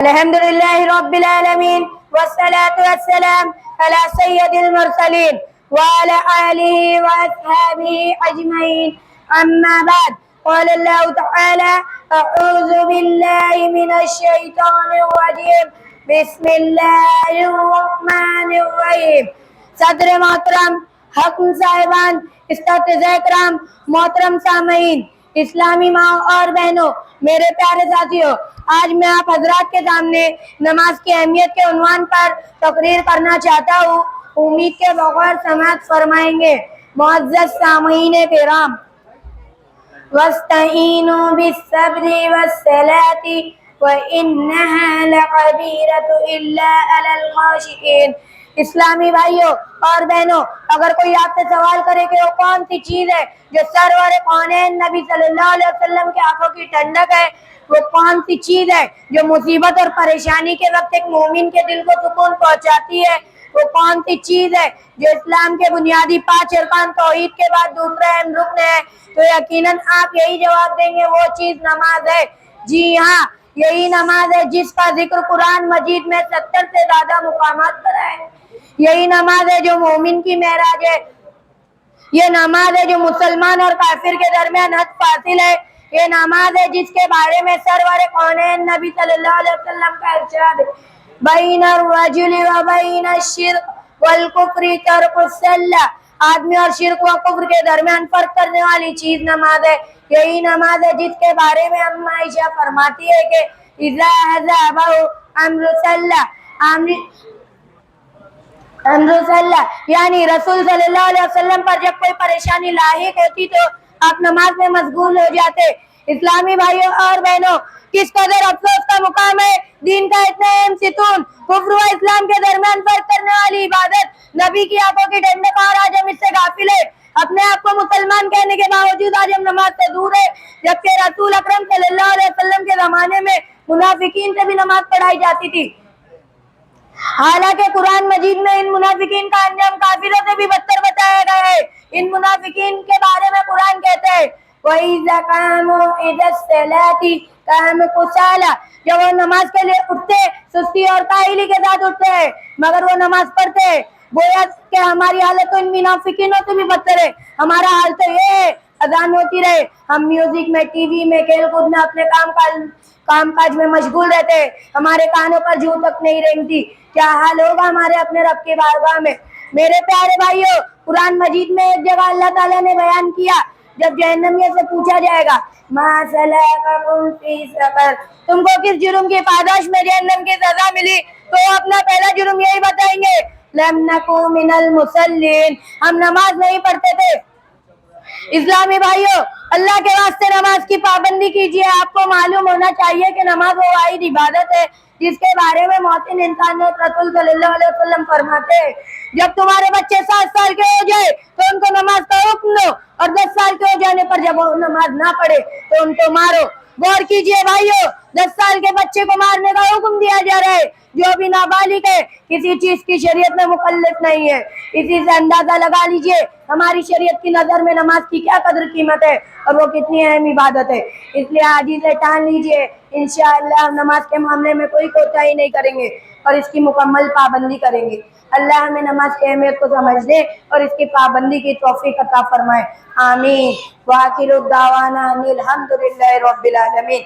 الحمد للہ رب العالمین والصلاة والسلام على سید المرسلین وعلى آلہ وأصحابہ اجمعین اما بعد قال اللہ تعالی اعوذ باللہ من الشیطان الرجیم بسم اللہ الرحمن الرحیم۔ صدر محترم، حکم صاحبان، اساتذہ کرام، محترم سامعین، اسلامی ماں اور بہنوں، میرے پیارے ساتھیوں، آج میں آپ حضرات کے سامنے نماز کی اہمیت کے عنوان پر تقریر کرنا چاہتا ہوں۔ امید کے بغور سماعت فرمائیں گے۔ معزز سامعین کرام، وَاسْتَعِينُوا بِالصَّبْرِ وَالصَّلَاةِ وَإِنَّهَا لَكَبِيرَةٌ إِلَّا عَلَى الْخَاشِعِينَ۔ اسلامی بھائیوں اور بہنوں، اگر کوئی آپ سے سوال کرے کہ وہ کون سی چیز ہے جو سرور کونین نبی صلی اللہ علیہ وسلم کے آنکھوں کی ٹھنڈک ہے، وہ کون سی چیز ہے جو مصیبت اور پریشانی کے وقت ایک مومن کے دل کو سکون پہنچاتی ہے، وہ کون سی چیز ہے جو اسلام کے بنیادی 5 ارکان توحید کے بعد دوسرا اہم رکن ہے، تو یقیناً آپ یہی جواب دیں گے وہ چیز نماز ہے۔ جی ہاں، یہی نماز ہے جس کا ذکر قرآن مجید میں 70 سے زیادہ مقامات پر ہے۔ یہی نماز ہے جو مومن کی معراج ہے۔ یہ نماز ہے جو مسلمان اور کافر کے درمیان حد فاصل ہے۔ یہ نماز ہے جس کے بارے میں سرور کونین نبی صلی اللہ علیہ وسلم کا ارشاد ہے، بین الرجل و بین الشرک والکفر ترک الصلاۃ۔ آدمی اور شرک و کفر کے درمیان فرق کرنے والی چیز نماز ہے۔ یہی نماز ہے جس کے بارے میں ام عائشہ فرماتی ہے کہ اذا حضب امر صلاۃ، یعنی رسول صلی اللہ علیہ وسلم پر جب کوئی پریشانی لاحق ہوتی تو آپ نماز میں مشغول ہو جاتے۔ اسلامی بھائیوں اور بہنوں، کس قدر افسوس کا مقام ہے، دین کا اتنا اہم ستون، کفر و اسلام کے درمیان فرق کرنے والی عبادت، نبی کی آنکھوں کی ٹھنڈک، اور آج ہم اس سے غافل ہیں۔ اپنے آپ کو مسلمان کہنے کے باوجود آج ہم نماز سے دور ہیں، جبکہ رسول اکرم صلی اللہ علیہ وسلم کے زمانے میں منافقین سے بھی نماز پڑھائی جاتی تھی، حالانکہ قرآن مجید میں ان منافقین کا انجام کافروں سے بھی بدتر بتایا گیا ہے۔ ان منافقین کے بارے میں قرآن کہتا ہے وَإِذَا قَامُوا إِلَى الصَّلَاةِ قَامُوا كُسَالَىٰ، جب وہ نماز کے لیے اٹھتے سستی اور کاہلی کے ساتھ اٹھتے ہیں، مگر وہ نماز پڑھتے ہیں۔ گویا کہ ہماری حالت تو ان منافقینوں سے بھی بدتر ہے۔ ہمارا حال تو یہ ہے، اذان ہوتی رہے، ہم میوزک میں، ٹی وی میں، کھیل کود میں، اپنے کام کاج میں مشغول رہتے ہیں، ہمارے کانوں پر جوں تک نہیں رینگتی۔ کیا حال ہوگا ہمارے اپنے رب کی بارگاہ میں؟ میرے پیارے بھائیوں، قرآن مجید میں ایک جگہ اللہ تعالیٰ نے بیان کیا، جب جہنمیوں سے پوچھا جائے گا ما سلککم فی سقر، تم کو کس جرم کی پاداش میں جہنم کی سزا ملی، تو وہ اپنا پہلا جرم یہی بتائیں گے لم نکو من المصلین، ہم نماز نہیں پڑھتے تھے۔ اسلامی بھائیوں، اللہ کے واسطے نماز کی پابندی کیجیے۔ آپ کو معلوم ہونا چاہیے کہ نماز وہ واحد عبادت ہے جس کے بارے میں محسن انسان رسول صلی اللہ علیہ وسلم فرماتے ہیں جب تمہارے بچے 7 سال کے ہو جائے تو ان کو نماز کا حکم دو، اور 10 سال کے ہو جانے پر جب وہ نماز نہ پڑھے تو ان کو مارو۔ غور کیجیے بھائیوں، 10 سال کے بچے کو مارنے کا حکم دیا جا رہا ہے جو بھی نابالغ ہے، کسی چیز کی شریعت میں مکلف نہیں ہے۔ اسی سے اندازہ لگا لیجیے ہماری شریعت کی نظر میں نماز کی کیا قدر قیمت ہے اور وہ کتنی اہم عبادت ہے۔ اس لیے آج ہی سے ٹھان لیجیے، انشاءاللہ ہم نماز کے معاملے میں کوئی کوتاہی نہیں کریں گے اور اس کی مکمل پابندی کریں گے۔ اللہ ہمیں نماز کی اہمیت کو سمجھنے اور اس کی پابندی کی توفیق عطا فرمائے، آمین۔ وآخر دعوانا ان الحمد للہ رب العالمین۔